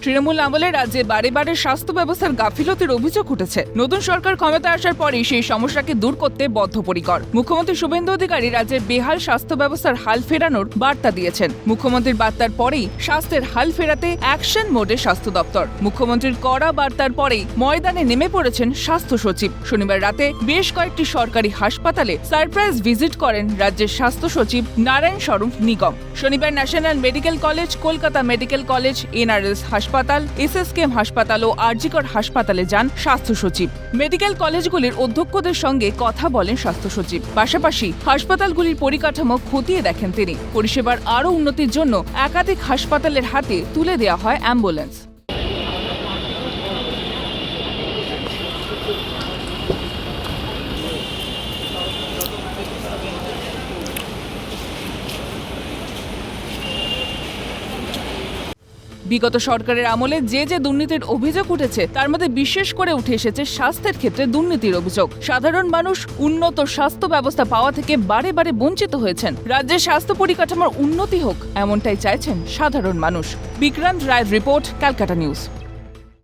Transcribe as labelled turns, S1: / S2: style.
S1: তৃণমূল আমলে রাজ্যে বারে বারে স্বাস্থ্য ব্যবস্থার গাফিলতির অভিযোগ উঠেছে। নতুন সরকার ক্ষমতায় আসার পরেই সেই সমস্যাকে দূর করতে বদ্ধপরিকর। মুখ্যমন্ত্রী শুভেন্দু অধিকারী রাজ্যের বেহাল স্বাস্থ্য ব্যবস্থার হাল ফেরানোর বার্তা দিয়েছেন। মুখ্যমন্ত্রীর বার্তার পরেই স্বাস্থ্যের হাল ফেরাতে অ্যাকশন মোডে স্বাস্থ্য দপ্তর। মুখ্যমন্ত্রীর কড়া বার্তার পরেই ময়দানে নেমে পড়েছেন স্বাস্থ্য সচিব। শনিবার রাতে বেশ কয়েকটি সরকারি হাসপাতালে সারপ্রাইজ ভিজিট করেন রাজ্যের স্বাস্থ্য সচিব নারায়ণ স্বরূপ নিগম। শনিবার national medical college, Kolkata medical college, NRS হাসপাতাল, এসএসকেএম হাসপাতাল ও আরজিকর হাসপাতালে যান স্বাস্থ্য সচিব। মেডিকেল কলেজগুলির অধ্যক্ষদের সঙ্গে কথা বলেন স্বাস্থ্য সচিব। পাশাপাশি হাসপাতালগুলির পরিকাঠামো খতিয়ে দেখেন তিনি। পরিষেবার আরও উন্নতির জন্য একাধিক হাসপাতালের হাতে তুলে দেওয়া হয় অ্যাম্বুলেন্স। বিগত সরকারের আমলে যে দুর্নীতির অভিযোগ উঠেছে তার মধ্যে বিশেষ করে উঠে এসেছে স্বাস্থ্যের ক্ষেত্রে দুর্নীতির অভিযোগ। সাধারণ মানুষ উন্নত স্বাস্থ্য ব্যবস্থা পাওয়া থেকে বারে বারে বঞ্চিত হয়েছেন। রাজ্যের স্বাস্থ্য পরিকাঠামোর উন্নতি হোক এমনটাই চাইছেন সাধারণ মানুষ। বিক্রান্ত রায়ের রিপোর্ট, ক্যালকাটা নিউজ।